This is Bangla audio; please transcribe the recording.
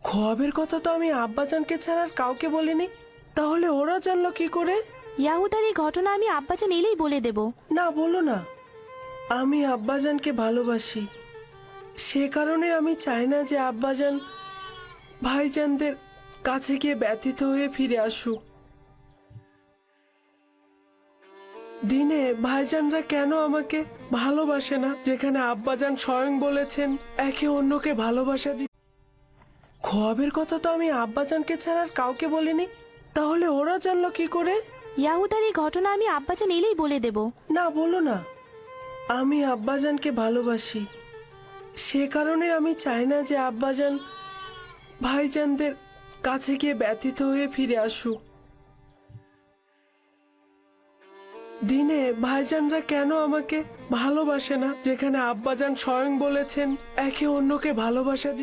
খোয়াবের কথা তো আমি আব্বাজানকে ছাড়া আর কাউকে বলিনি, তাহলে ওরা জানলো কি করে? ইয়াহুদার এই ঘটনা আমি আব্বাজান এলেই বলে দেব। না, বলো না। আমি আব্বাজানকে ভালোবাসি, সে কারণে আমি চাই না যে আব্বাজান ভাইজানদের কাছে গিয়ে ব্যথিত হয়ে ফিরে আসুক। দিনে ভাইজানরা কেন আমাকে ভালোবাসে না, যেখানে আব্বাজান স্বয়ং বলেছেন একে অন্যকে ভালোবাসা দি। খোয়াবের কথা তো আমি আব্বাজানকে ছাড়া আর কাউকে বলিনি, তাহলে ওরা জানলো কি করে? ইয়াহুদার এই ঘটনা আমি আব্বাজান এলেই বলে দেব। না, বলো না। আমি আব্বাজানকে ভালোবাসি, সে কারণে আমি চাই না যে আব্বাজান ভাইজানদের কাছে গিয়ে ব্যথিত হয়ে ফিরে আসুক। দিনে ভাইজানরা কেন আমাকে ভালোবাসে না, যেখানে আব্বাজান স্বয়ং বলেছেন একে অন্যকে ভালোবাসা দি।